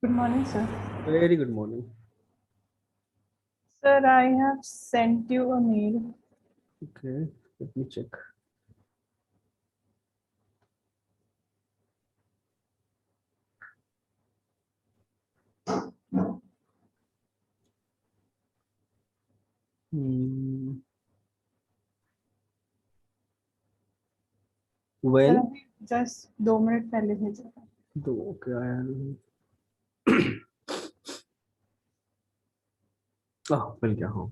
Good morning, sir. Very good morning. Sir, I have sent you a mail. Okay, let me check. Hmm. Sir When? अभी just 2 minute पहले भेजा था. Okay, I am. मिल गया हाँ.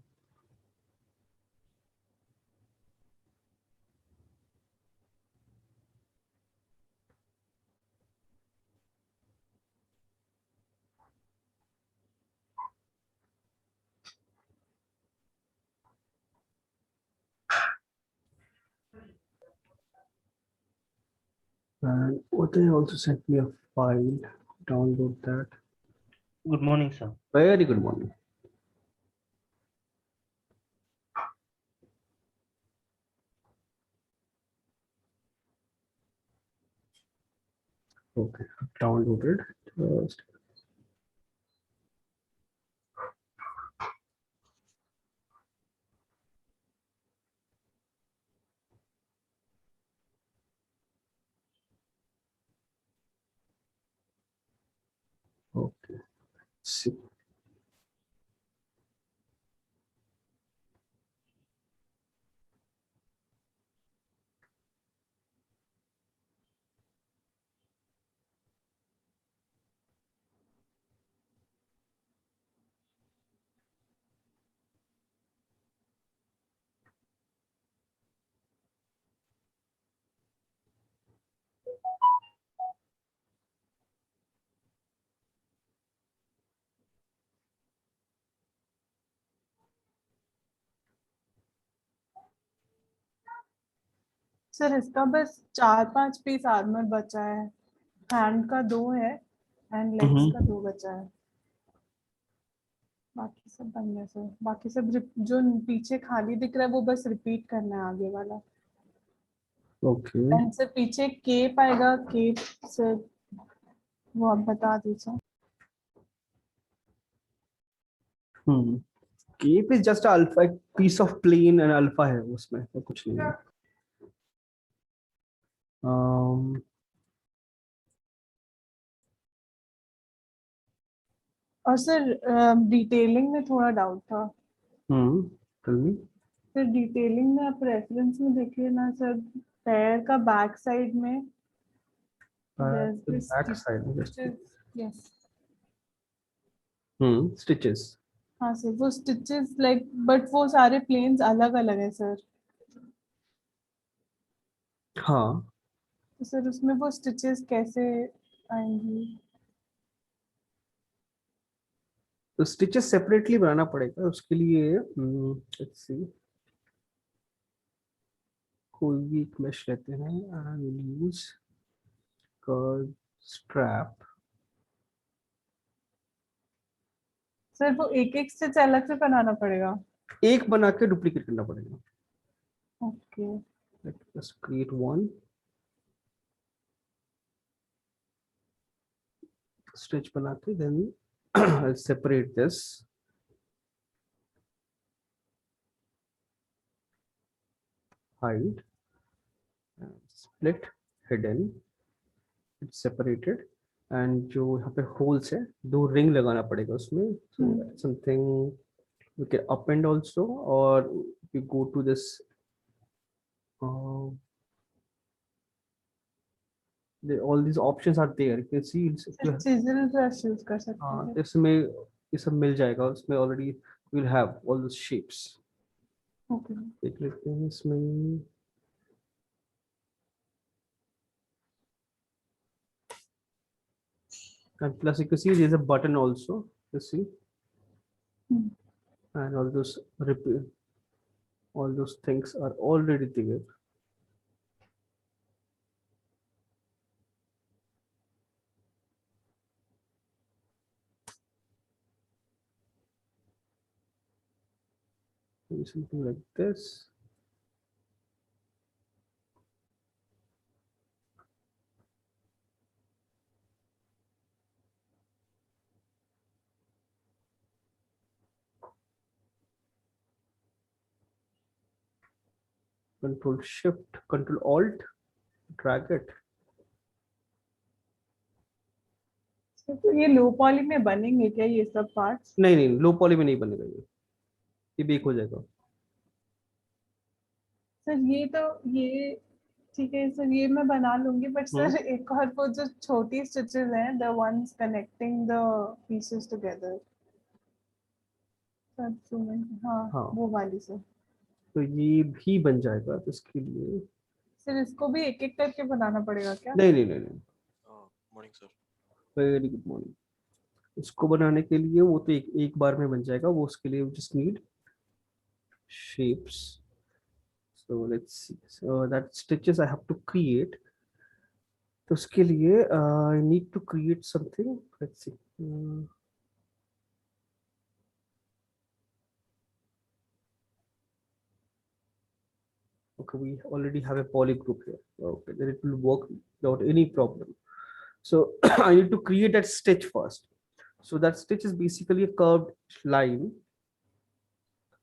And they also sent me a file. Download that. Good morning, sir. Very good morning. Okay, downloaded. Just okay. See. Sir इसका बस 4-5 piece armour बचा है. हैंड का 2 है एंड लेग्स का 2 बचा है. बाकी सब बन गया सर. बाकी सब जो पीछे खाली दिख रहा है वो बस रिपीट करना है आगे वाला. Okay. एंड सर पीछे केप आएगा. केप सर वो आप बता दीजिए. Cape is just alpha, एक piece of plane and alpha है उसमें तो कुछ नहीं है. Um, और सर डिटेलिंग में थोड़ा डाउट था. Tell me. सर डिटेलिंग में आप रेफरेंस में देखिए ना सर. पैर का बैक साइड में there's The this back side. Just yes. stitches. हाँ सर वो स्टिचेस लाइक बट वो सारे प्लेन्स अलग अलग है सर. हाँ. तो सर उसमें वो स्टिचेस कैसे आएंगी. तो स्टिचेस सेपरेटली बनाना पड़ेगा उसके लिए. Let's see. कोई भी एक मेश लेते हैं and use curve strap. Sir वो एक एक स्टिच अलग से बनाना पड़ेगा. एक बना के डुप्लीकेट करना पड़ेगा. Okay. Let's create one stitch बना के then I'll separate this. Hide and split hidden. It's separated. And जो यहाँ पे holes है 2 ring लगाना पड़ेगा उसमें. So that's something we can append also, or we go to this all these options are there. You can see chisel brush use कर सकते हैं. इसमें ये सब मिल जाएगा उसमें already. We'll have all those shapes. Okay. देख लेते हैं इसमें. And plus you can see there's a button also. You see, and all those repeat, all those things are already there. Maybe something like this. Control Shift, Control Alt, drag it. तो ये लो poly में बनेंगे क्या ये सब parts? नहीं, लो poly में नहीं बनेगा ये बेक हो जाएगा। सर ये ठीक है सर, ये मैं बना लूंगी, बट सर एक और वो जो छोटी स्टिचेस हैं, the ones connecting the pieces together, हाँ हाँ, वो वाली सर। तो ये भी बन जाएगा, तो इसके लिए सर इसको भी एक एक करके बनाना पड़ेगा क्या? नहीं। Morning sir. Very good morning. इसको बनाने के लिए वो तो एक बार में बन जाएगा, वो उसके लिए just need shapes. So let's see, so that stitches I have to create. तो उसके लिए I need to create something. Let's see. Okay, we already have a poly group here. Okay, then it will work without any problem. So I need to create that stitch first. So that stitch is basically a curved line.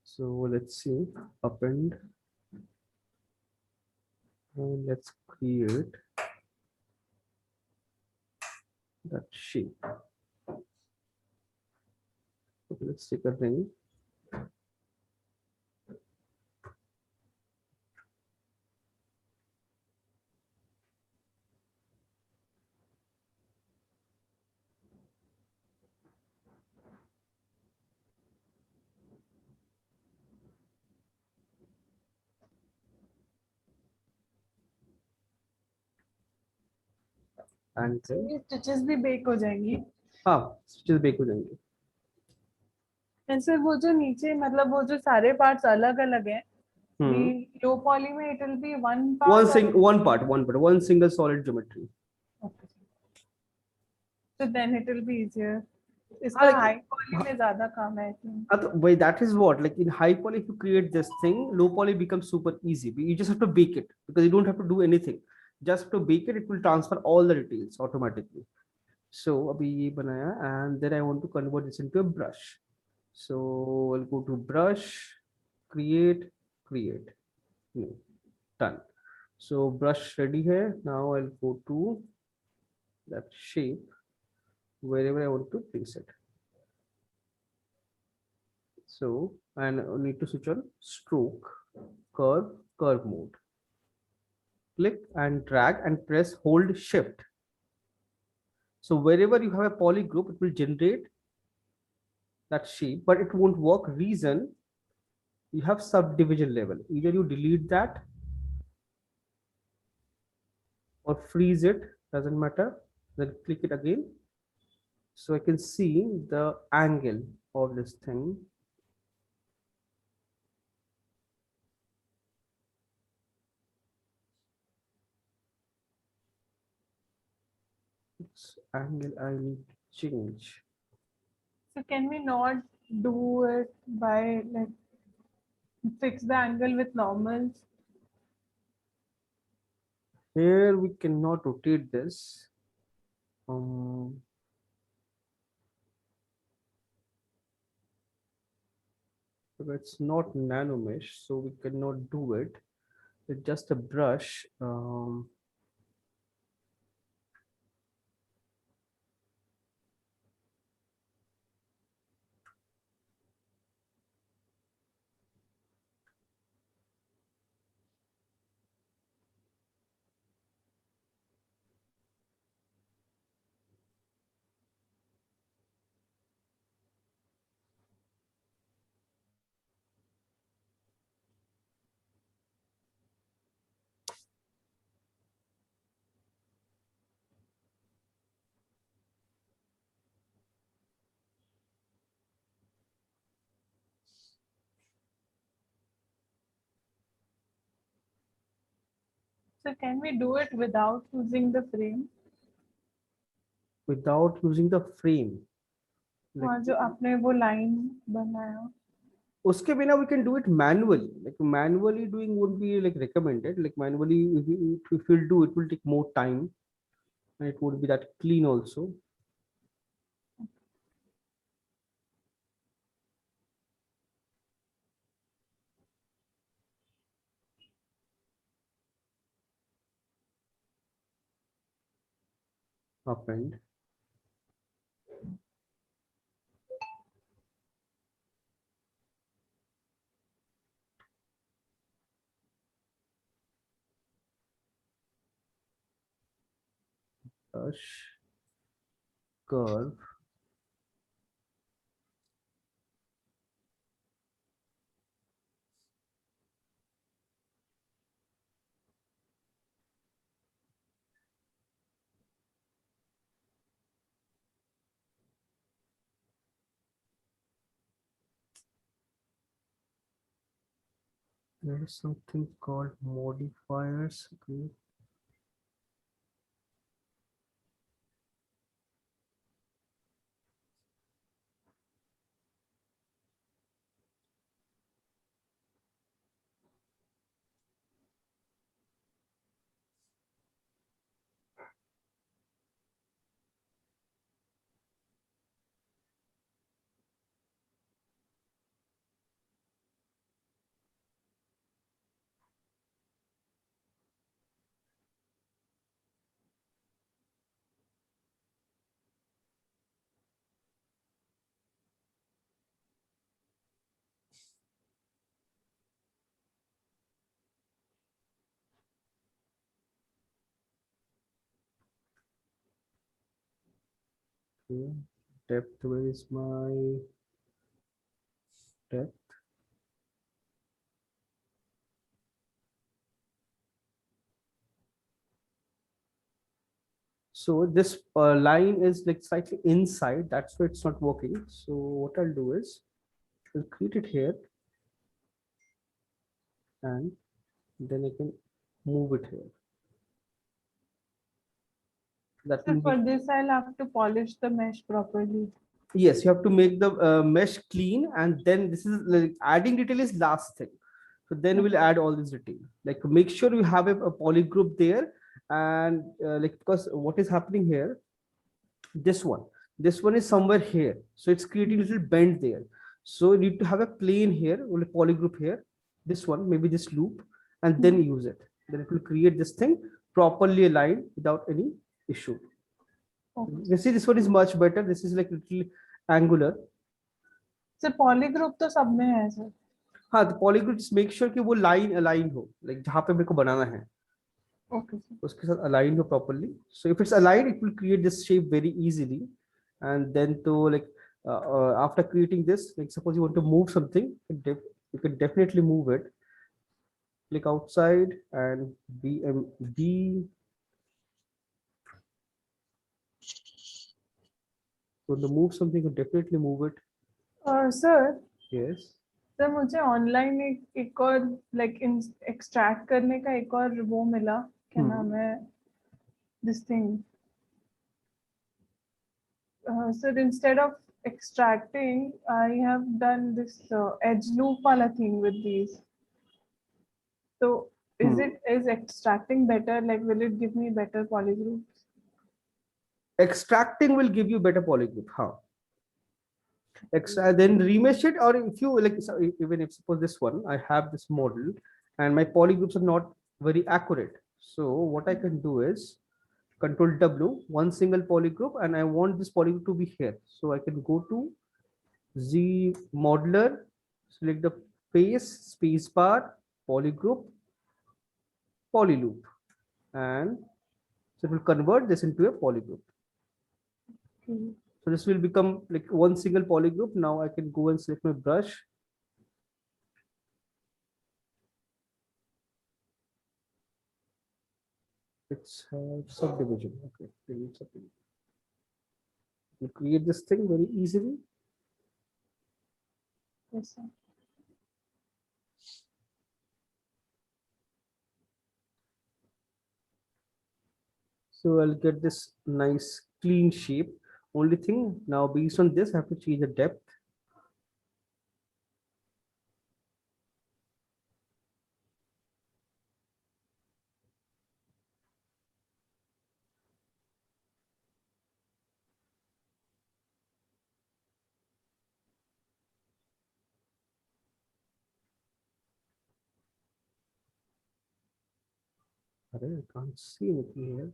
So let's see, append, and let's create that shape. Okay, let's take a ring. And then ये stitches भी bake हो जाएंगी? हाँ, stitches bake हो जाएंगे। ऐसे वो जो नीचे मतलब वो जो सारे पार्ट्स अलग अलग हैं, लो पॉली में it will be one part, one single solid geometry. so then it will be easier. इसका हाई पॉली में ज्यादा काम है I think. Why, that is what, like in high poly, if you create this thing, low poly becomes super easy. You just have to bake it because you don't have to do anything. Just to bake it, it will transfer all the details automatically. So abhi ye banaya, and then I want to convert this into a brush. So I'll go to brush, create, no, done. So brush ready here. Now I'll go to that shape wherever I want to place it. So, and I need to switch on stroke, curve mode. Click and drag and press hold shift. So wherever you have a poly group, it will generate that shape, but it won't work. Reason, you have subdivision level. Either you delete that or freeze it, doesn't matter. Then click it again. So I can see the angle of this thing. Its angle I need to change. So can we not do it by like fix the angle with normals? Here we cannot rotate this. It's not nano mesh, so we cannot do it. It's just a brush. So can we do it without using the frame? Without using the frame. हाँ जो आपने वो line बनाया, Uske bina we can do it manually. Like manually doing would be like recommended. Like manually, if you'll do, it will take more time, and it would be that clean also. append. Brush curve. There is something called modifiers. Okay. Okay. Depth, where is my depth? So this line is like slightly inside, that's why it's not working. So what I'll do is I'll create it here and then I can move it here. That So will for be, this, I'll have to polish the mesh properly. yes, you have to make the mesh clean, and then this is like adding detail is last thing. So then we'll add all this detail. Like make sure you have a poly group there, and like because what is happening here, this one is somewhere here, so it's creating a little bend there. So you need to have a plane here, or a poly group here, this one, maybe this loop, and then use it. Then it will create this thing properly aligned without any issue. Okay. You see, this one is much better. This is like little angular. So poly group तो सब में है sir. हाँ, तो पॉलीग्रुप make sure कि वो line align हो, like जहाँ पे मेरे को बनाना है Okay. Sir. उसके साथ अलाइन हो properly. So if it's align it will create this shape very easily. And then तो like after creating this, like suppose you want to move something, you can definitely move it. Click outside and BMD. So to move something, you can definitely move it. Sir, Yes. Sir मुझे online एक और like extract करने का एक और वो मिला, क्या नाम है this thing. Sir instead of extracting, I have done this edge loop wala thing with these. So is extracting better? Like, will it give me better polygroups? Extracting will give you better polygroup. Huh. Then remesh it, or if you like, so even if suppose this one, I have this model and my polygroups are not very accurate. So what I can do is Control W, one single polygroup, and I want this polygroup to be here. So I can go to Z modeler, select the face, spacebar, polygroup, polyloop, and so it will convert this into a polygroup. Okay. So this will become like one single polygroup. Now I can go and select my brush. It's subdivision. Okay, subdivision. You create this thing very easily. Yes, sir. So I'll get this nice clean shape. Only thing now, based on this, I have to change the depth. I can't see anything here.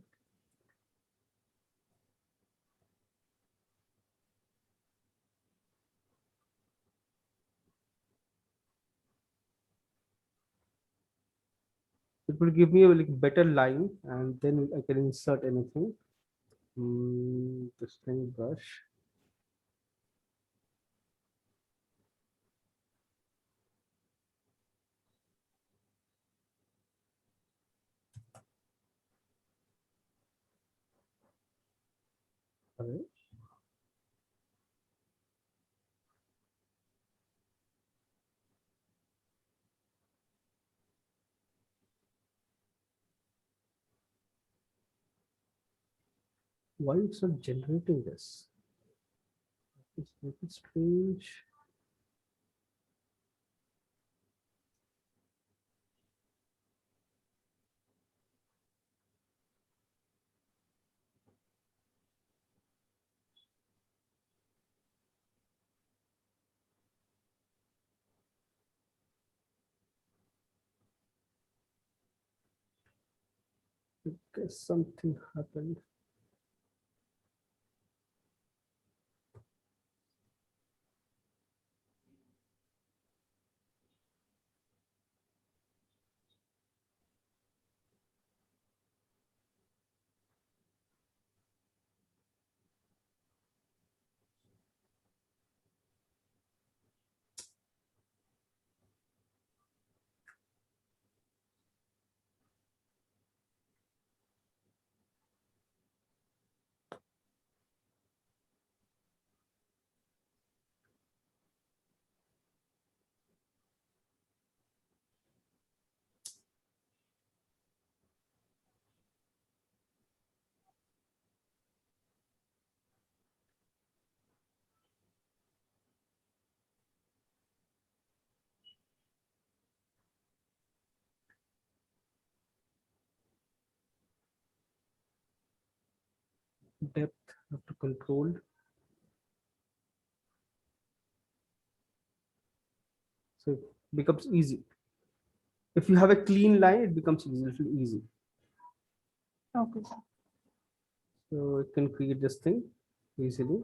It will give me a like better line, and then I can insert anything. This thing brush. Alright. Why it's not generating this? It's little strange. I guess something happened. Depth have to control. So it becomes easy. If you have a clean line, it becomes little easy. Okay, sir. So it can create this thing easily.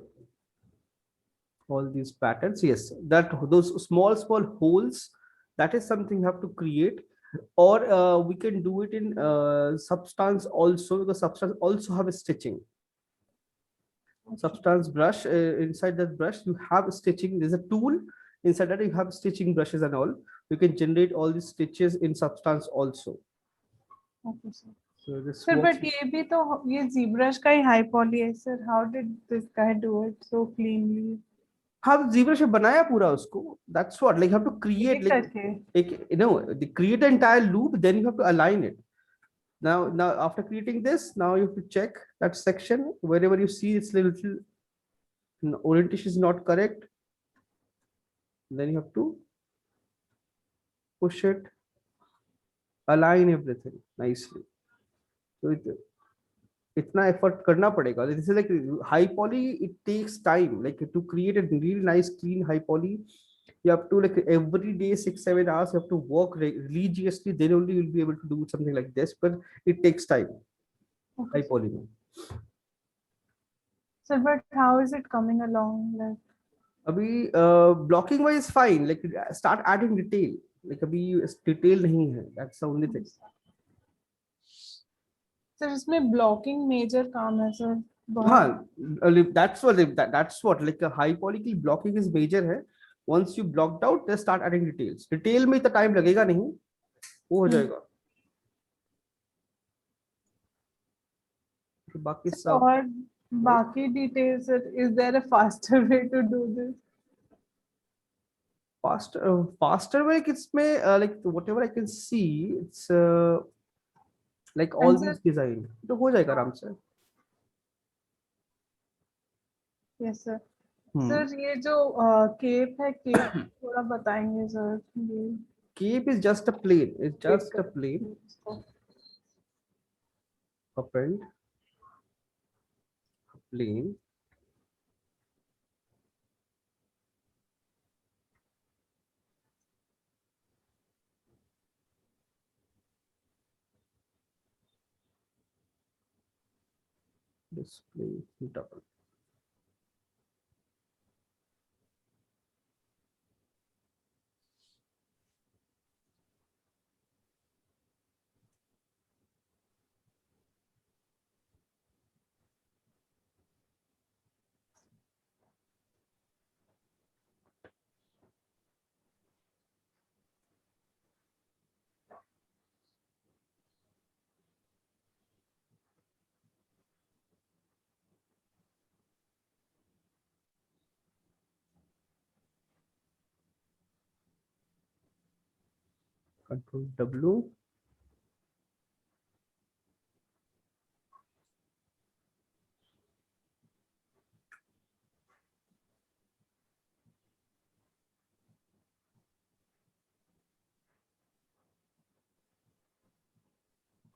All these patterns, yes, that those small holes, that is something you have to create. Or we can do it in Substance also, because Substance also have a stitching. Substance brush, inside that brush you have stitching. There's a tool inside that you have stitching brushes and all. You can generate all these stitches in Substance also. Okay, sir. So this Sir, works. but ये भी तो ये ZBrush का ही high poly है, sir. How did this guy do it so cleanly? हाँ, ZBrush बनाया पूरा उसको. That's what, like you have to create, like you know, create the entire loop, then you have to align it. Now after creating this, now you have to check that section wherever you see it's little orientation is not correct. Then you have to push it, align everything nicely. So इतना effort करना पड़ेगा. This is like high poly. It takes time. Like to create a really nice, clean high poly, you have to, like, every day 6-7 hours. You have to work religiously. Then only you'll be able to do something like this. But it takes time. Okay, High poly. sir, but how is it coming along? Like, अभी blocking wise fine. Like start adding detail. Like अभी detail नहीं है. That's the only thing. sir, इसमें blocking major काम है, sir. हाँ, that's what like a high poly की blocking is major है. Once you blocked out, just start adding details. Detail में इतना time लगेगा नहीं, वो हो जाएगा. बाकी सब और बाकी details, sir, is there a faster way to do this? faster way, इसमें like whatever I can see, it's like all And these design तो हो जाएगा आराम से. yes, sir. Sir, ये जो cape है, cape थोड़ा बताएंगे, sir. ये Cape is just a plane. It's just a plane. Append plane. Display double. Control W.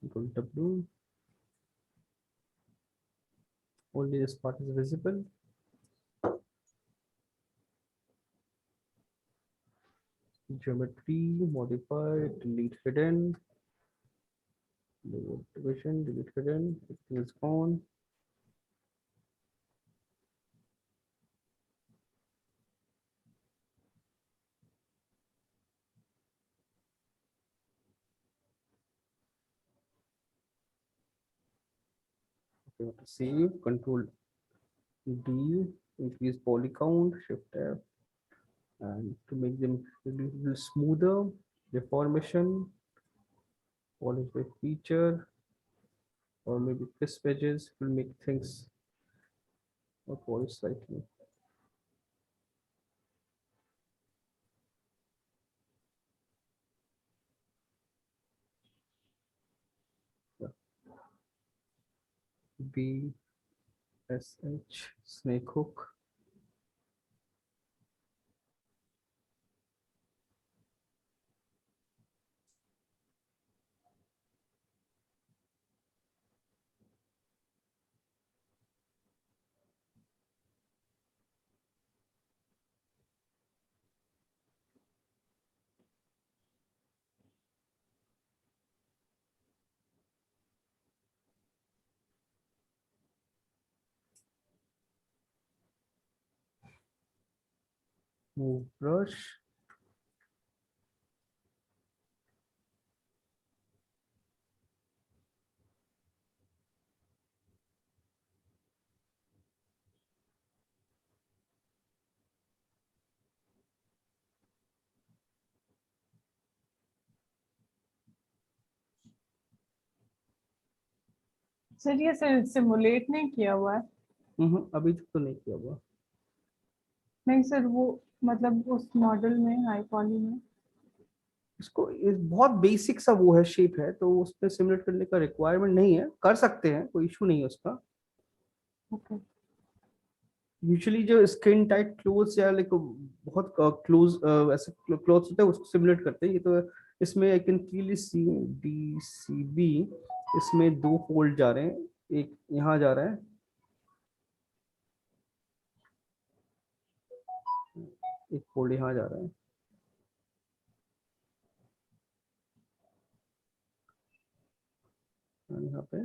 Control W. Only this part is visible. Geometry, modify, delete hidden. Division, delete hidden. Everything is gone. Okay, to save, Control D, increase poly count, Shift F, and to make them a little smoother, deformation, polish by feature, or maybe crisp edges will make things or polish slightly. Yeah. BSH snake hook. Move brush. Sir ये simulate नहीं किया हुआ है? अभी तक तो नहीं किया हुआ। नहीं सर, वो मतलब उस मॉडल में हाई पॉली में इसको इस बहुत बेसिक सा वो है, शेप है, तो उस पर सिमुलेट करने का रिक्वायरमेंट नहीं है, कर सकते हैं, कोई इशू नहीं है उसका। ओके। यूजुअली जो स्किन टाइट क्लोथ्स या लाइक बहुत क्लोज ऐसे क्लोथ्स होते हैं उसको सिमुलेट करते हैं। ये तो इसमें I can clearly see DCB, इसमें 2 फोल्ड जा रहे हैं, एक यहाँ जा रहा है, एक फोल्ड यहाँ जा रहा है। यहाँ पे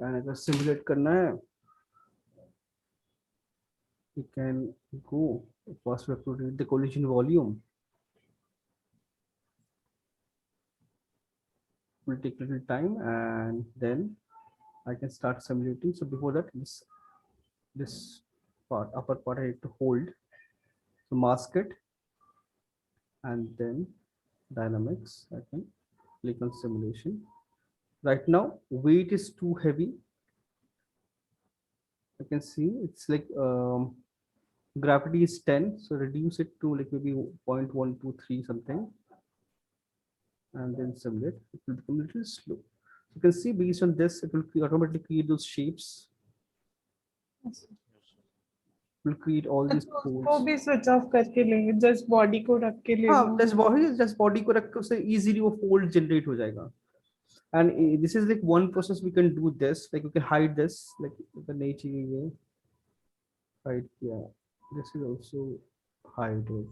अगर सिमुलेट करना है, you can go first we have to read the collision volume. Will take a little time and then I can start simulating. So before that, this part, upper part, I need to hold. So mask it and then dynamics. I can click on simulation. Right now weight is too heavy. I can see it's like gravity is 10, so reduce it to like maybe 0.123 something, and then simulate. It will become a little slow. You can see based on this, it will automatically create those shapes. Will create all these वो folds. भी switch off करके लेंगे, just body को रख के ले हाँ, लूंगा। जस्ट बॉडी को रख के उससे इजीली वो फोल्ड जनरेट हो जाएगा। And this is like one process we can do this, like we can hide this, like the nature hide, yeah, this is also hide it.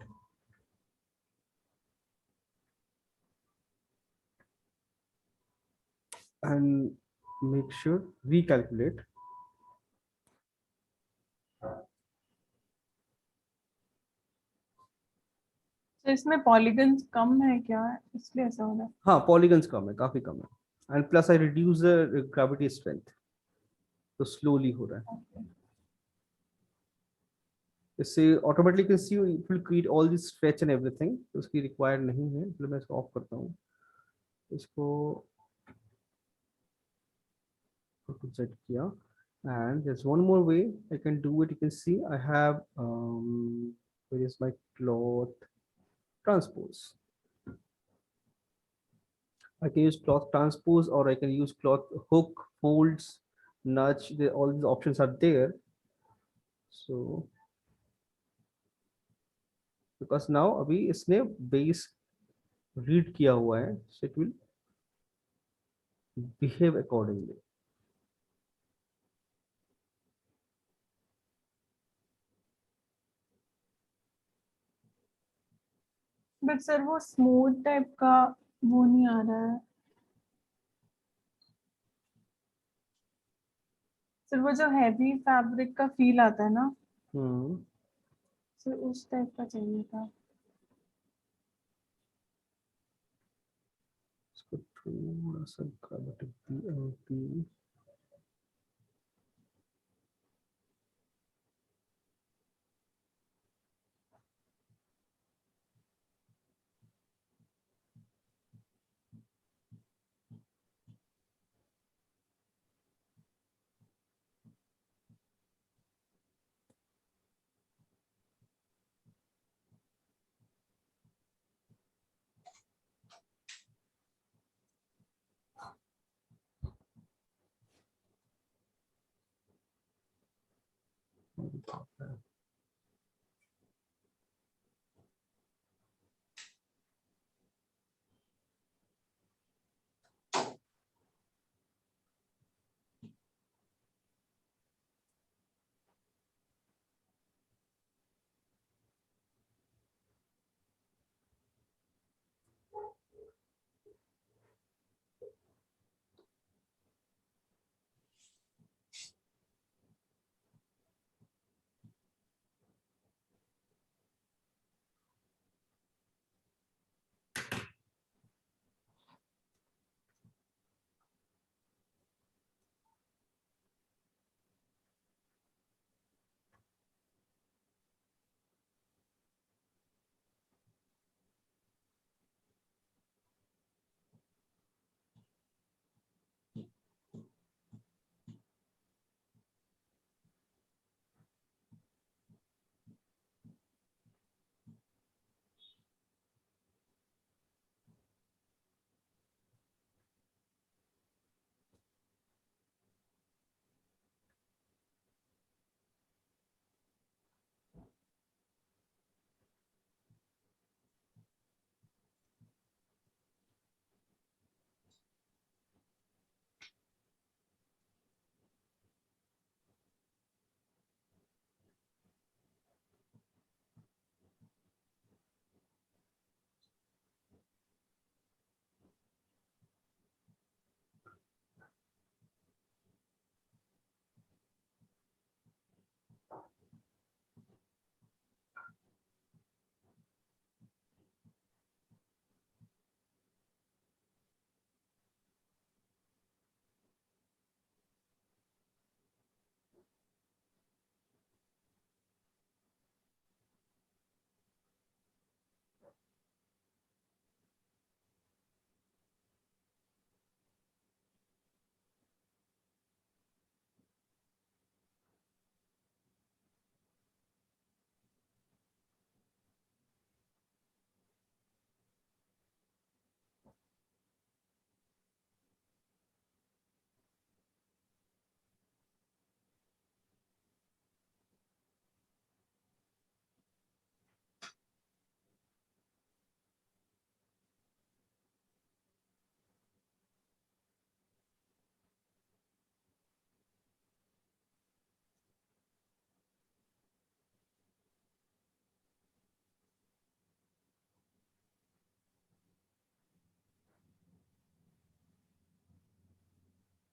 And make sure recalculate. तो इसमें polygons कम है क्या, इसलिए ऐसा हो रहा है? हाँ पॉलीगन्स कम है, काफी कम है, and plus I reduce the gravity strength, तो स्लोली हो रहा है। Okay. इससे automatically see it will create all this stretch and everything, तो उसकी रिक्वायर्ड नहीं है, इसलिए मैं इसको ऑफ करता हूँ। इसको सेट किया, and there's one more way I can do it. You can see I have where is my cloth transpose. I can use cloth transpose, or I can use cloth hook, folds, nudge. All these options are there. So because now अभी इसने base read किया हुआ है, so it will behave accordingly. But sir वो smooth type का वो नहीं आ रहा है सर, वो जो हैवी फैब्रिक का फील आता है ना सर, उस टाइप का चाहिए था। इसको थोड़ा सा gravity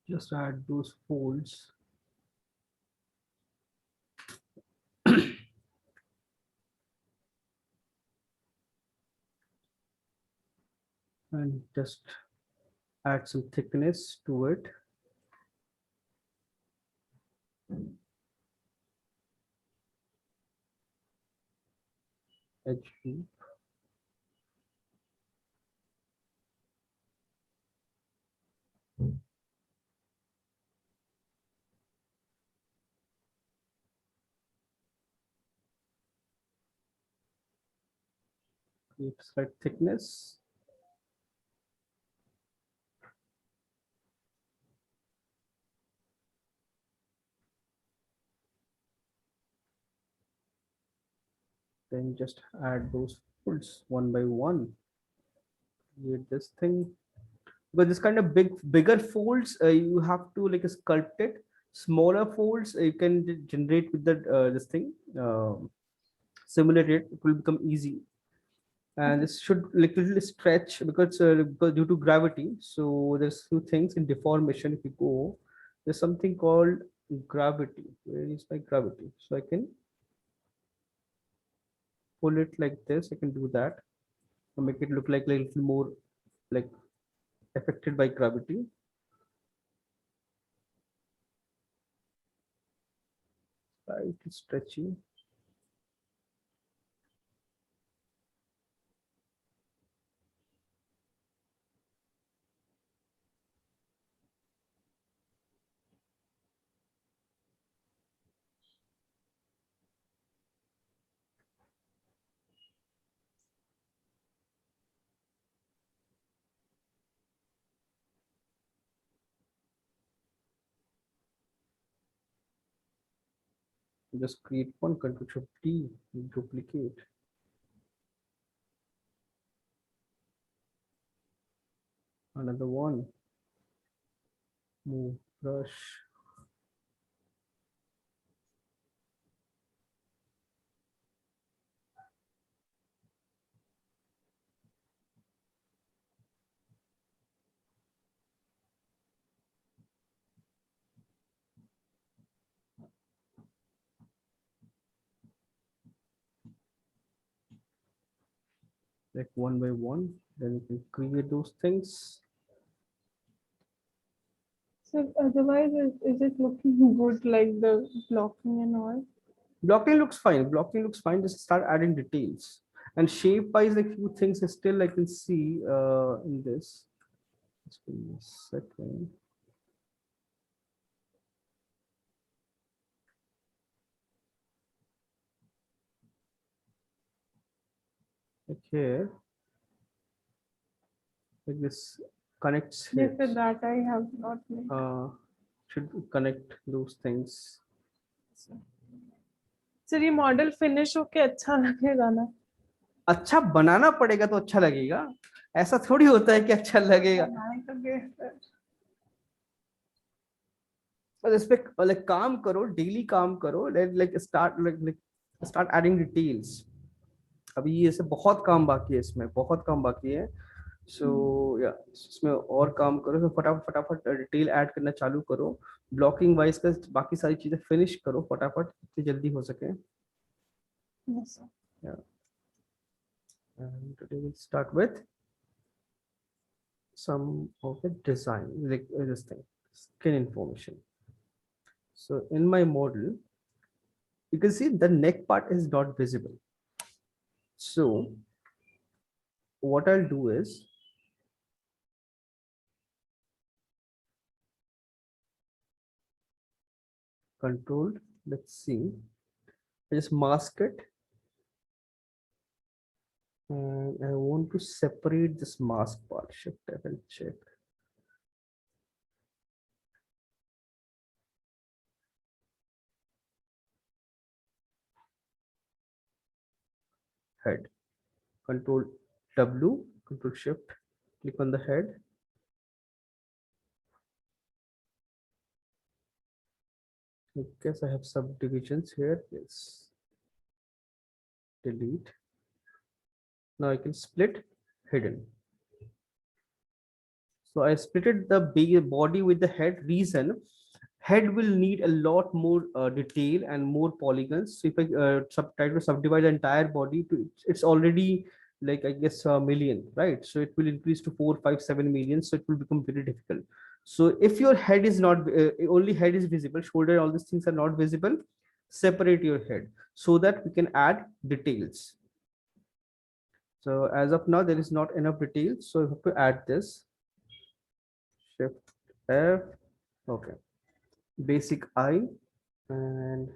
Just add those folds. And just add some thickness to it. Edge loop. Create slight thickness. Then just add those folds one by one. Create this thing. But this kind of bigger folds, you have to like sculpt it. Smaller folds, you can generate with the this thing. Simulate it. It will become easy. And this should like little stretch because due to gravity. So there's few things in deformation. If you go, there's something called gravity. Where is my gravity? So I can pull it like this. I can do that to make it look like a little more like affected by gravity. Slightly stretchy. Just create one, Control Shift D, duplicate. Another one. Move brush. Like one by one. Then you can create those things. So otherwise, is it looking good like the blocking and all? Blocking looks fine. Blocking looks fine. Just start adding details. And shape wise, like few things is still I can see in this. Just give me a second. Like here, like this connects Yes, here. sir, that I have not made. Should connect those things. Sir ये model finish होके अच्छा लगेगा ना? अच्छा बनाना पड़ेगा तो अच्छा लगेगा. ऐसा थोड़ी होता है कि अच्छा लगेगा. बनाने का बेस सर. पर इस पे like काम करो, डेली काम करो, like start adding details. अभी ये से बहुत काम बाकी है, इसमें बहुत काम बाकी है. सो या इसमें और काम करो, फिर फटाफट फटाफट डिटेल ऐड करना चालू करो. ब्लॉकिंग वाइज का बाकी सारी चीजें फिनिश करो फटाफट जितनी जल्दी हो सके. Yes, sir. Yeah. And today we'll start with some of the design, like this thing, skin information. So in my model, you can see the neck part is not visible. So what I'll do is controlled, let's see, I just mask it. And I want to separate this mask part. Shift F and check. Head. Control W, Control Shift, click on the head. I guess I have subdivisions here. Yes. Delete. Now I can split hidden. So I splitted the body with the head. Reason, head will need a lot more detail and more polygons. So if I try to subdivide the entire body to, it's already like I guess a million, right? So it will increase to 4, 5, 7 million. So it will become very difficult. So if your head is not only head is visible, shoulder, all these things are not visible, separate your head so that we can add details. So as of now, there is not enough details. So I have to add this. Shift F. Okay. Basic eye, and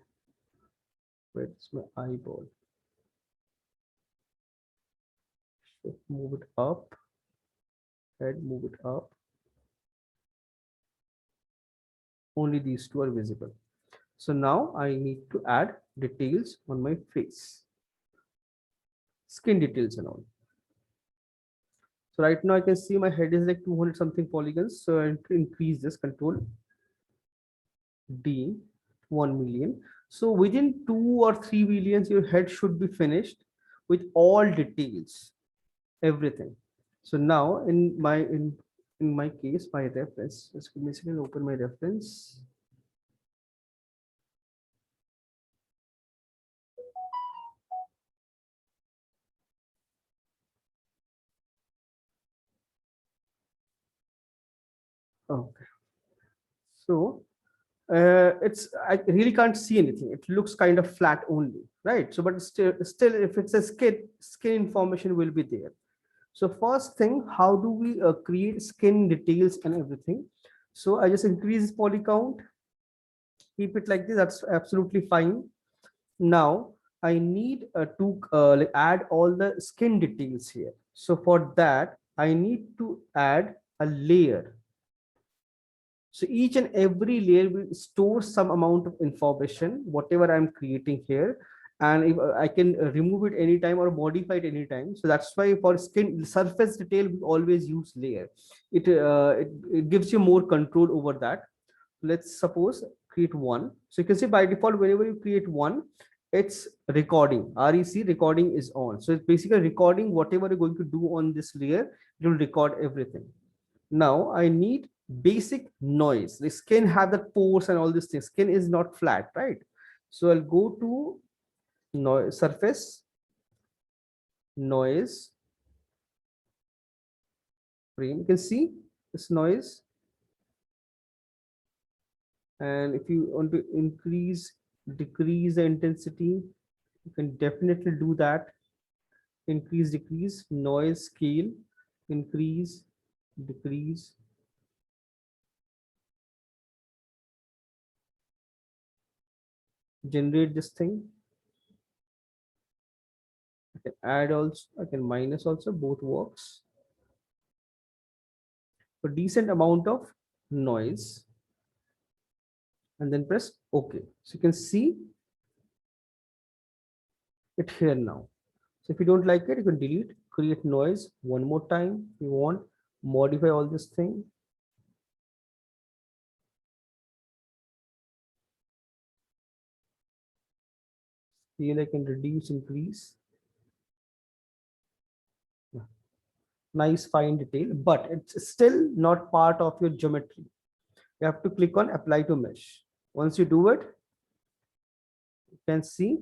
where's my eyeball? Shift, move it up. Head, move it up. Only these two are visible. So now I need to add details on my face, skin details and all. So right now I can see my head is like 200 something polygons. So I increase this, control D, 1 million. So within 2 or 3 millions, your head should be finished with all details, everything. So now in my case, my reference, let's give me a second, open my reference. Okay. So it's, I really can't see anything. It looks kind of flat only, right? So, but still, if it's a skin information will be there. So first thing, how do we create skin details and everything? So I just increase poly count, keep it like this. That's absolutely fine. Now I need to like add all the skin details here. So for that, I need to add a layer. So each and every layer will store some amount of information, whatever I'm creating here. And if I can remove it anytime or modify it anytime. So that's why for skin surface detail, we always use layer. It gives you more control over that. Let's suppose create one. So you can see by default, whenever you create one, it's recording. REC recording is on. So it's basically recording whatever you're going to do on this layer. It will record everything. Now I need basic noise. The skin have the pores and all these things. Skin is not flat, right? So I'll go to noise, surface, noise, frame. You can see this noise. And if you want to increase, decrease the intensity, you can definitely do that. Increase, decrease, noise scale, increase, decrease. Generate this thing. I can add also, I can minus also, both works. So decent amount of noise, and then press OK. So you can see it here now. So if you don't like it, you can delete, create noise one more time. If you want, modify all this thing. Here I can reduce, increase. Nice fine detail, but it's still not part of your geometry. You have to click on apply to mesh. Once you do it, you can see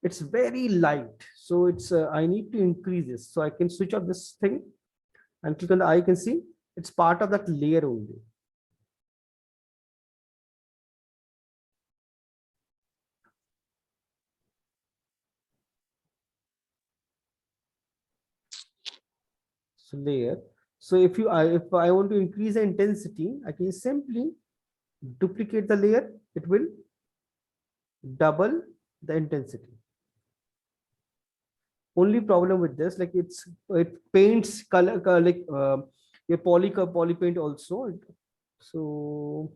it's very light. So it's I need to increase this. So I can switch off this thing and click on the eye. You can see it's part of that layer only. So layer. So if I want to increase the intensity, I can simply duplicate the layer. It will double the intensity. Only problem with this, like it paints color like your poly paint also. So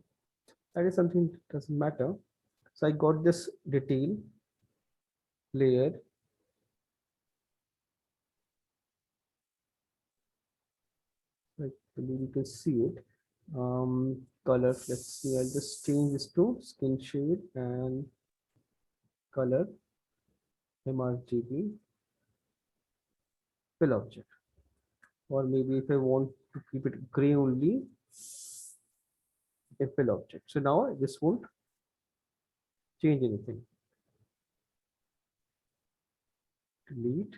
that is something that doesn't matter. So I got this detail layer. I believe you can see it. Color, let's see, I'll just change this to skin shade and color, MRGB, fill object. or maybe if I want to keep it gray only, a fill object. So now this won't change anything. Delete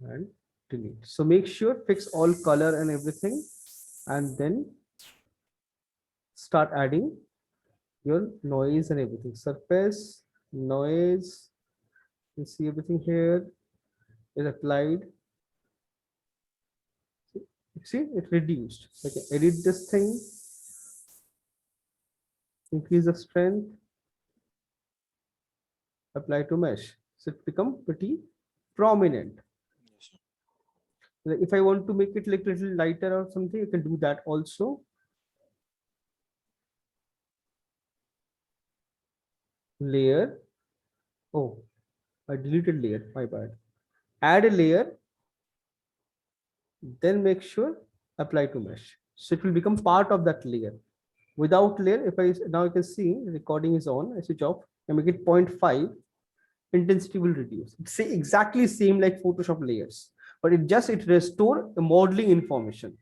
and delete. So make sure fix all color and everything, and then start adding your noise and everything. Surface, noise, you see everything here is applied. See, it reduced. So I can edit this thing, increase the strength, apply to mesh. So it become pretty prominent. Yes, sir. Like if I want to make it like little lighter or something, you can do that also. Layer. Oh, I deleted layer, my bad. Add a layer, then make sure apply to mesh. So it will become part of that layer. Without layer, if I now you can see recording is on, I switch off, I make it 0.5, intensity will reduce. It's exactly same like Photoshop layers, but it restore the modeling information.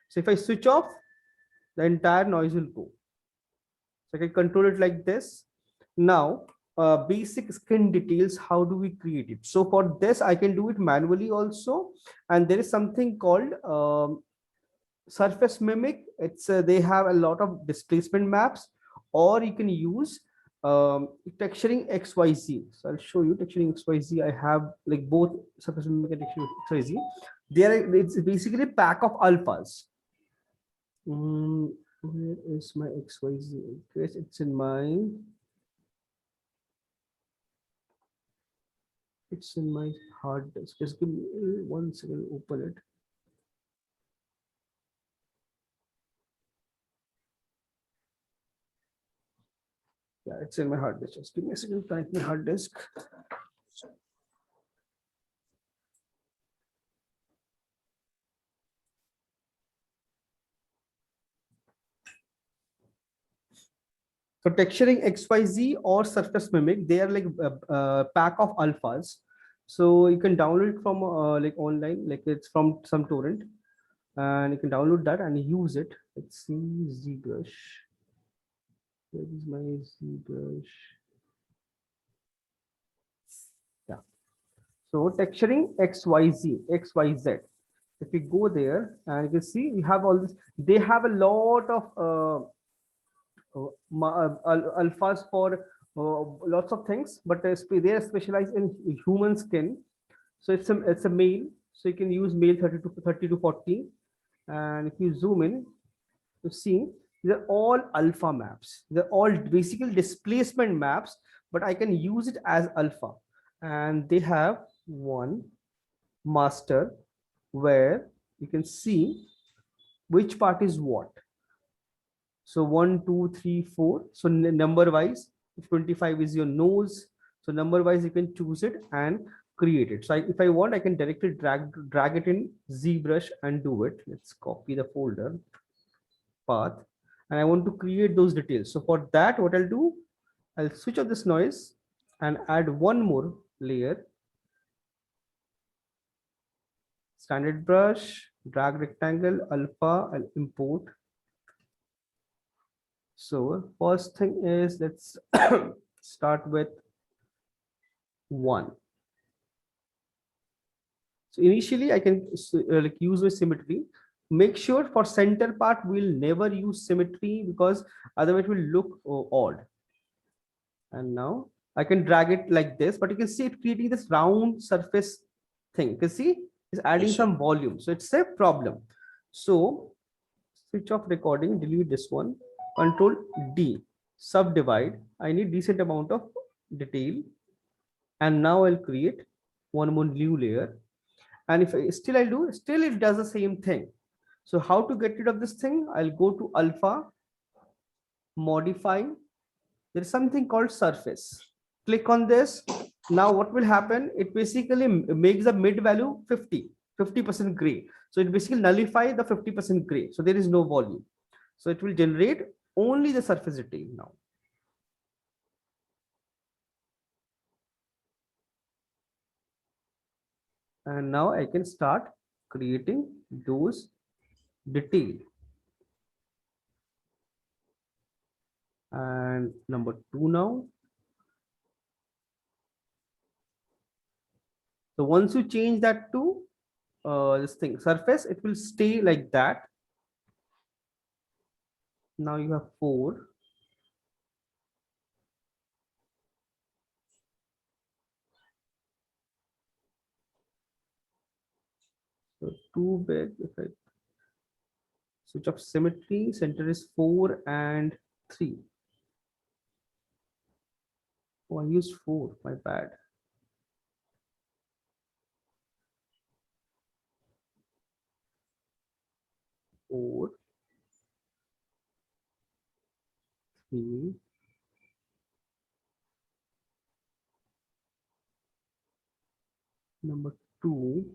So if I switch off, the entire noise will go. So I can control it like this. Now, basic skin details, how do we create it? So for this, I can do it manually also. And there is something called surface mimic. It's they have a lot of displacement maps, or you can use texturing XYZ. So I'll show you texturing XYZ. I have like both surface mimic and texturing XYZ. It's basically a pack of alphas. Where is my XYZ? Yes, it's in my hard disk. Just give me 1 second, open it. Yeah, it's in my hard disk. Just give me a second, connect my hard disk. So texturing XYZ or surface mimic, they are like a pack of alphas. So you can download it from like online, like it's from some torrent, and you can download that and use it. Let's see ZBrush. Where is my ZBrush? Yeah. So texturing XYZ. If you go there and you can see you have all this, they have a lot of alphas for lots of things, but they are specialized in human skin. So it's a male, so you can use male 30 to 40, and if you zoom in, you see they're all alpha maps. They're all basically displacement maps, but I can use it as alpha, and they have one master where you can see which part is what. So 1, 2, 3, 4. So number wise, if 25 is your nose, so number wise you can choose it and create it. So if I want, I can directly drag it in ZBrush and do it. Let's copy the folder path, and I want to create those details. So for that, what I'll do, I'll switch off this noise and add one more layer. Standard brush, drag rectangle, alpha, I'll import. So first thing is, let's start with 1. So initially I can like use with symmetry. Make sure for center part we'll never use symmetry, because otherwise it will look odd. And now I can drag it like this, but you can see it creating this round surface thing. You can see it's adding Yes, sir. some volume. So it's a problem. So switch off recording, delete this one, Control D, subdivide. I need decent amount of detail. And now I'll create one more new layer. And if still it does the same thing. So how to get rid of this thing? I'll go to alpha, modify. There's something called surface. Click on this. Now what will happen? It basically makes the mid value 50% gray. So it basically nullify the 50% gray. So there is no volume. So it will generate only the surface detail now. And now I can start creating those detail. And number 2 now. So once you change that to this thing surface, it will stay like that. Now you have 4. So too big. If I switch off symmetry, center is 4 and 3. Oh, I used 4. My bad. 4, 3. Number 2,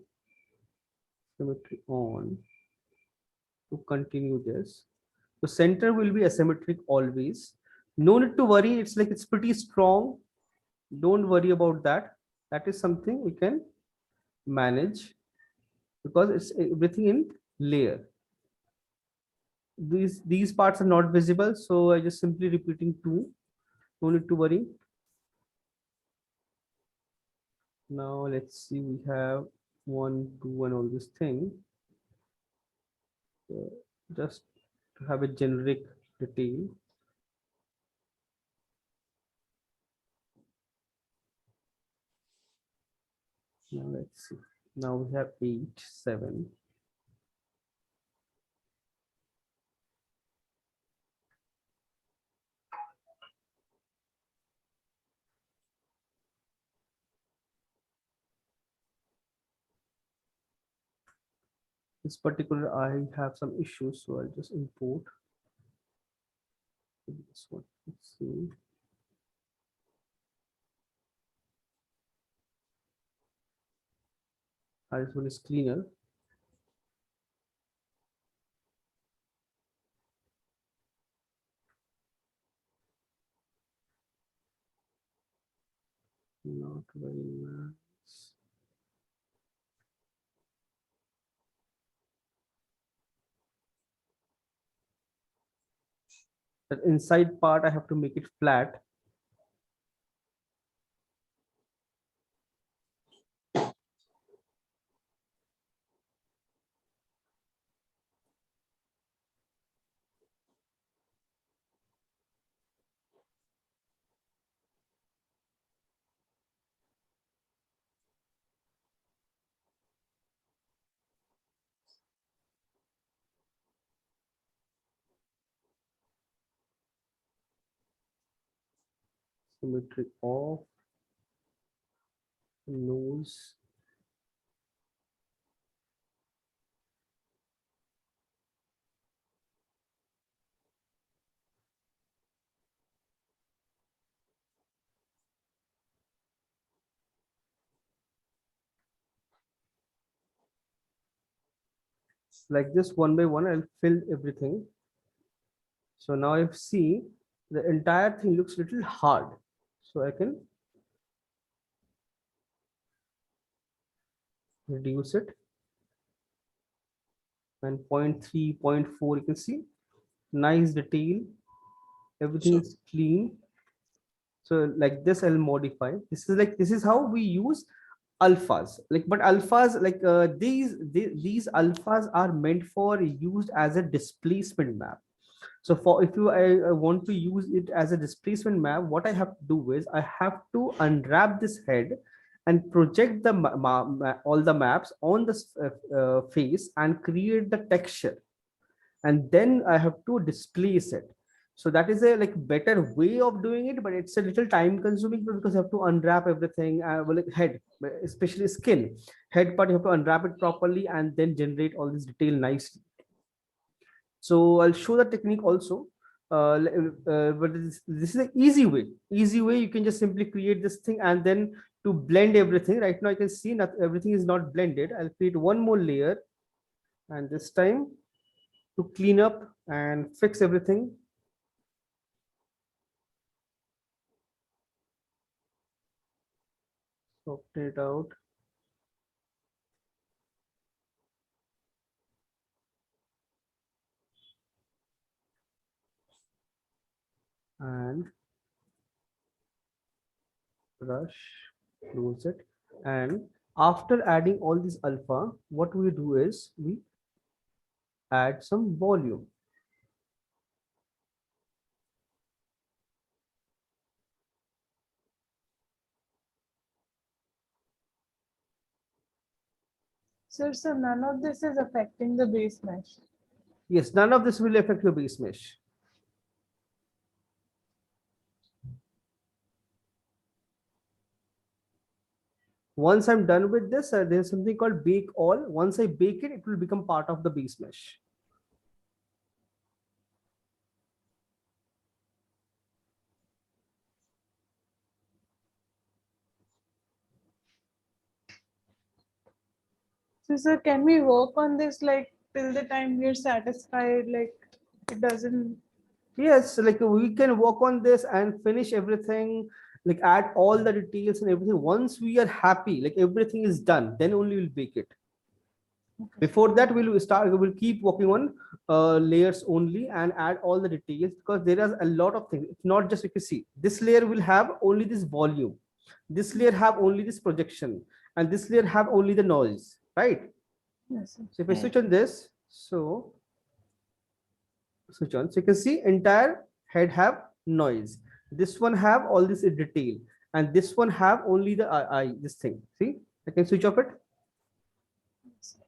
symmetry on. To continue this, the center will be asymmetric always. No need to worry. It's like it's pretty strong. Don't worry about that. That is something we can manage because it's everything in layer. These parts are not visible, so I just simply repeating 2. No need to worry. Now let's see, we have 1, 2 and all this thing. So just to have a generic detail. Now let's see. Now we have 8, 7. This particular I have some issues, so I'll just import this one. Let's see. This one is cleaner. Not very nice. That inside part I have to make it flat. Symmetry off. Nose. Like this, one by one, I'll fill everything. So now I see the entire thing looks a little hard. So I can reduce it. And 0.3, 0.4, you can see nice detail. Everything is clean. So like this, I'll modify. This is how we use alphas. Like, but alphas like these alphas are meant for used as a displacement map. So for if you I want to use it as a displacement map, what I have to do is I have to unwrap this head and project the all the maps on this face and create the texture, and then I have to displace it. So that is a like better way of doing it, but it's a little time consuming because you have to unwrap everything. Well, like head, especially skin, head part, you have to unwrap it properly and then generate all this detail nicely. So I'll show the technique also. But this is an easy way. Easy way, you can just simply create this thing and then to blend everything. Right now I can see that everything is not blended. I'll create one more layer, and this time to clean up and fix everything. Soften it out. and brush, close it. And after adding all this alpha, what we do is we add some volume. Sir, so none of this is affecting the base mesh. Yes, none of this will affect your base mesh. Once I'm done with this, there's something called bake all. Once I bake it, it will become part of the base mesh. So, sir, can we work on this like till the time we're satisfied? Like it doesn't. Yes, like we can work on this and finish everything, like add all the details and everything. Once we are happy, like everything is done, then only we'll bake it. Before that, we'll keep working on layers only and add all the details, because there are a lot of things. It's not just, you can see this layer will have only this volume, this layer have only this projection, and this layer have only the noise, right? Yes, sir. So if I switch on this, so switch on, so you can see entire head have noise, this one have all this detail, and this one have only the eye, this thing. See, I can switch off it.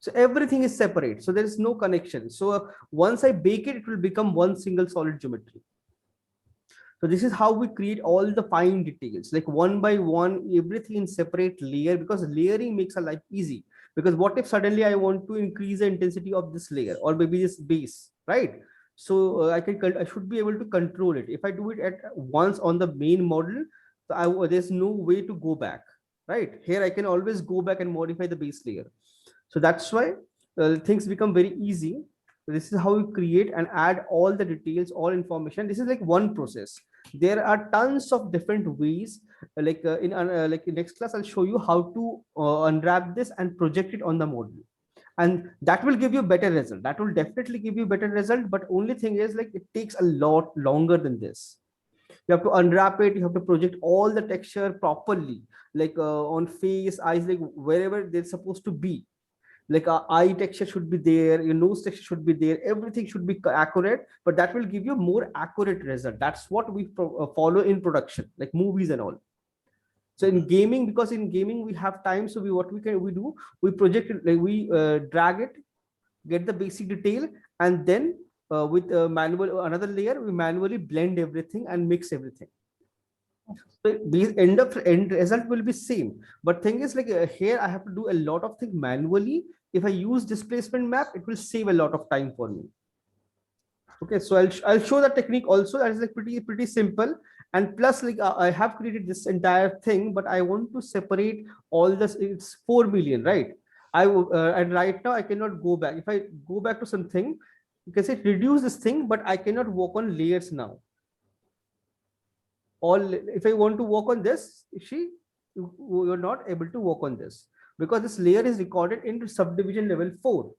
So everything is separate, so there is no connection. So once I bake it, it will become one single solid geometry. So this is how we create all the fine details, like one by one, everything in separate layer, because layering makes our life easy. Because what if suddenly I want to increase the intensity of this layer, or maybe this base, right? So I should be able to control it. If I do it at once on the main model, so there's no way to go back, right? Here I can always go back and modify the base layer. So that's why things become very easy. This is how we create and add all the details, all information. This is like one process. There are tons of different ways. Like in next class, I'll show you how to unwrap this and project it on the model, and that will give you better result. That will definitely give you better result. But only thing is, like, it takes a lot longer than this. You have to unwrap it, you have to project all the texture properly, like on face, eyes, like wherever they're supposed to be. Like eye texture should be there, your nose texture should be there, everything should be accurate, but that will give you more accurate result. That's what we follow in production, like movies and all. So in gaming, because in gaming we have time, so we project it, like we drag it, get the basic detail, and then with manual another layer, we manually blend everything and mix everything. So the end result will be same, but thing is, like here I have to do a lot of things manually. If I use displacement map, it will save a lot of time for me. Okay, so I'll show the technique also. That is like pretty simple. And plus, like I have created this entire thing, but I want to separate all this. It's 4 million, right? And right now I cannot go back. If I go back to something, you can say reduce this thing, but I cannot work on layers now. All, if I want to work on this, you're not able to work on this, because this layer is recorded into subdivision level 4.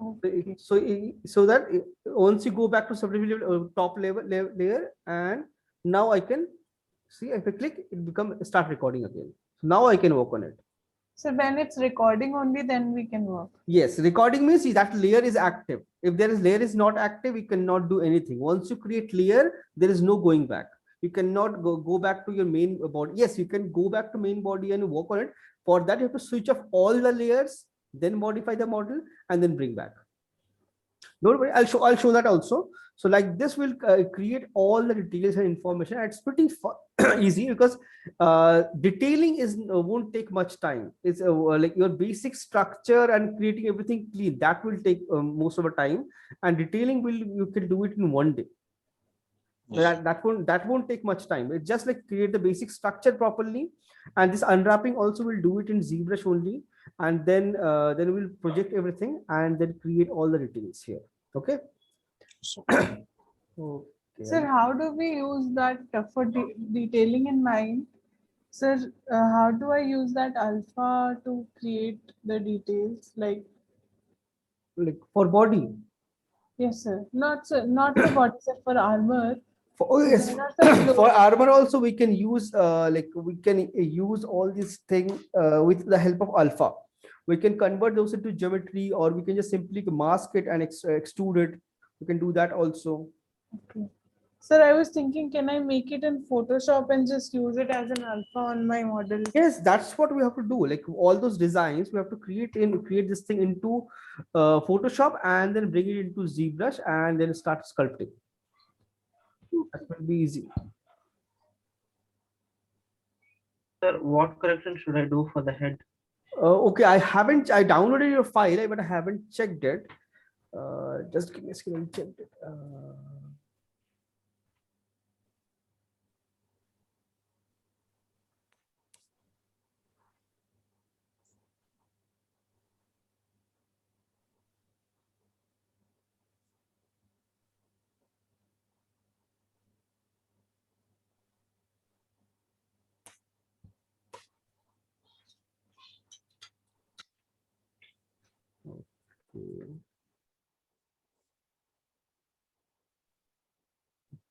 Okay. So that once you go back to subdivision top level layer, and now I can see, if I click, it start recording again. So now I can work on it. So when it's recording only, then we can work. Yes, recording means that layer is active. If layer is not active, you cannot do anything. Once you create layer, there is no going back. You cannot go back to your main body. Yes, you can go back to main body and work on it. For that, you have to switch off all the layers, then modify the model, and then bring back. Don't worry, I'll show that also. So like this will create all the details and information. It's pretty easy, because detailing won't take much time. It's like your basic structure and creating everything clean, that will take most of the time, and detailing you can do it in one day. Yes. That won't take much time. It's just like create the basic structure properly, and this unwrapping also will do it in ZBrush only, and then we'll project everything and then create all the details here. Okay. Okay. Sir, how do we use that for detailing in mind? Sir, how do I use that alpha to create the details? Like for body? Yes, sir. Not for body, sir, for armor. Oh yes, Then also for close. armor also we can use like we can use all these thing with the help of alpha. We can convert those into geometry, or we can just simply mask it and extrude it. We can do that also. Okay. Sir, I was thinking, can I make it in Photoshop and just use it as an alpha on my model? Yes, that's what we have to do. Like all those designs, we have to create this thing into Photoshop and then bring it into ZBrush and then start sculpting. That will be easy. Sir, what correction should I do for the head? Okay, I downloaded your file, but I haven't checked it. Just give me a second, check it. Okay.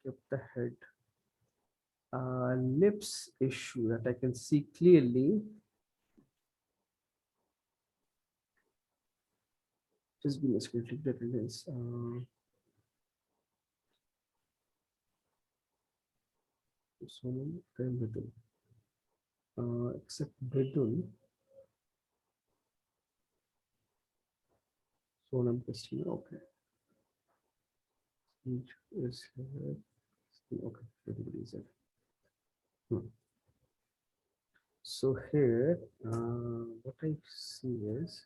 Keep the head. Lips issue that I can see clearly. Just give me a second. That it is. Sonam then Vidul. Except Vidul. Sonam Christina. Okay. Speech is here. Okay. Everybody is there. So here, what I see is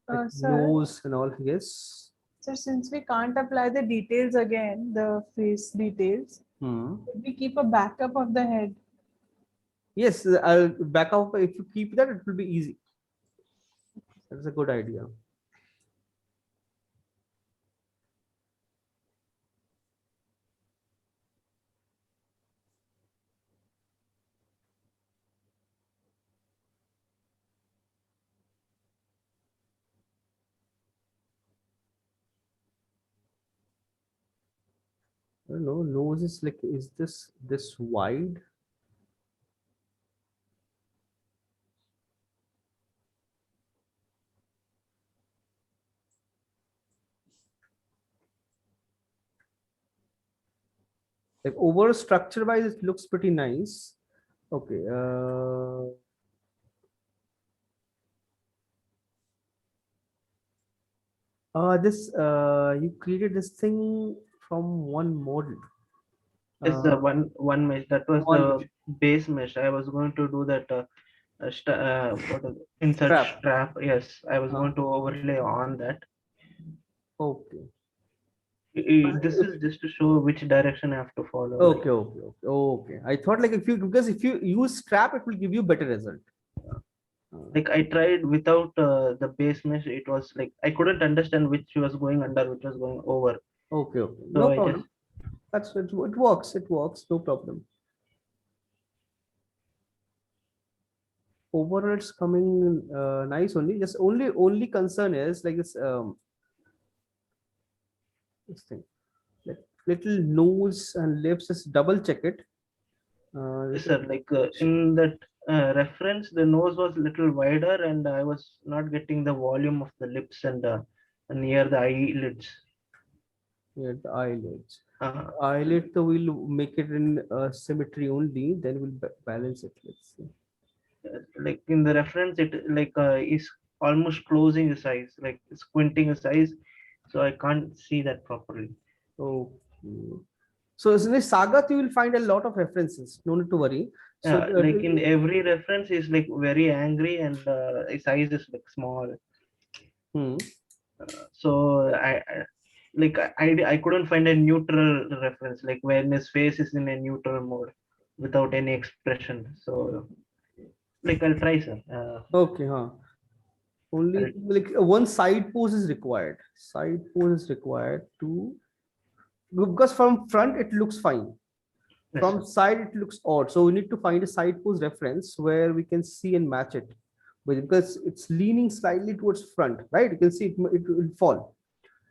like Sir, nose and all. Yes. sir, since we can't apply the details again, the face details, could we keep a backup of the head? Yes, I'll back up. If you keep that, it will be easy. That's a good idea. I don't know. Nose is like, is this wide? Like overall structure wise, it looks pretty nice. Okay. This you created this thing from one model. Is the one mesh that was One the base mesh? I was going to do that. What is it? Insert strap. strap. Yes, I was Uh, going to overlay on that. okay. This is just to show which direction I have to follow. Okay, okay, okay, okay. I thought like if you use strap, it will give you better result. Like I tried without the base mesh. It was like I couldn't understand which was going under, which was going over. Okay, okay, So no I problem. just That's it. It works. It works. No problem. Overall, it's coming nice only. Just only concern is like this thing. Like little nose and lips. Just double check it. yes, Little, sir. Like in that reference, the nose was little wider, and I was not getting the volume of the lips and near the eyelids. yeah, the eyelids. Uh, Eyelid, so we'll make it in symmetry only. Then we'll balance it. Let's see. like in the reference, it like is almost closing his eyes, like squinting his eyes, so I can't see that properly. Okay. So in this Saga, you will find a lot of references. No need to worry. So Like in every reference, he's like very angry, and his eyes is like small. Hmm. So I couldn't find a neutral reference, like when his face is in a neutral mode without any expression. So like I'll try, sir. Okay, huh. Only like one side pose is required. Side pose is required to, because from front it looks fine. Yes, From sir. side it looks odd. So we need to find a side pose reference where we can see and match it with, because it's leaning slightly towards front, right? You can see it will fall.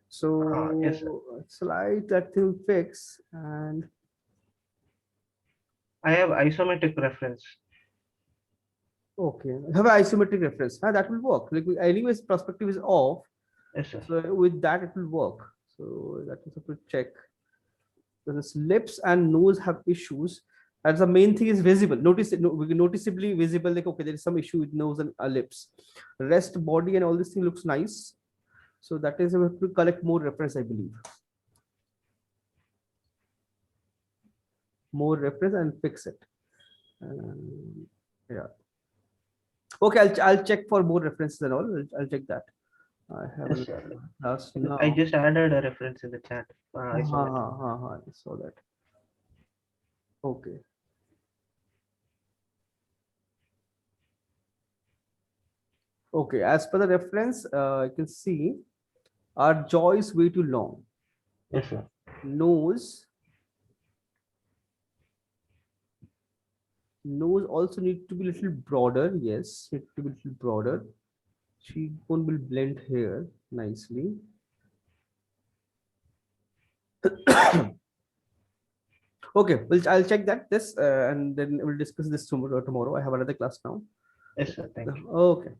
So Yes, sir. slide that will fix, and I have isometric reference. okay, have an isometric reference. That will work. Like anyways, perspective is off. Yes, sir. So with that it will work. So that is have to check. Because lips and nose have issues. And the main thing is visible. Notice it noticeably visible. Like okay, there is some issue with nose and lips. Rest body and all this thing looks nice. So that is we have to collect more reference, I believe. More reference and fix it. Yeah. Okay, I'll check for more references and all. I'll check that. I have Yes, a sir. class now. I just added a reference in the chat. Isometric. I saw that. Okay. Okay, as per the reference, you can see our jaw is way too long. Yes, sir. Nose also need to be a little broader. Yes, it to be a little broader. Cheekbone will blend here nicely. Okay, well, I'll check that this and then we'll discuss this tomorrow. I have another class now. Yes, sir. Thank you. Okay.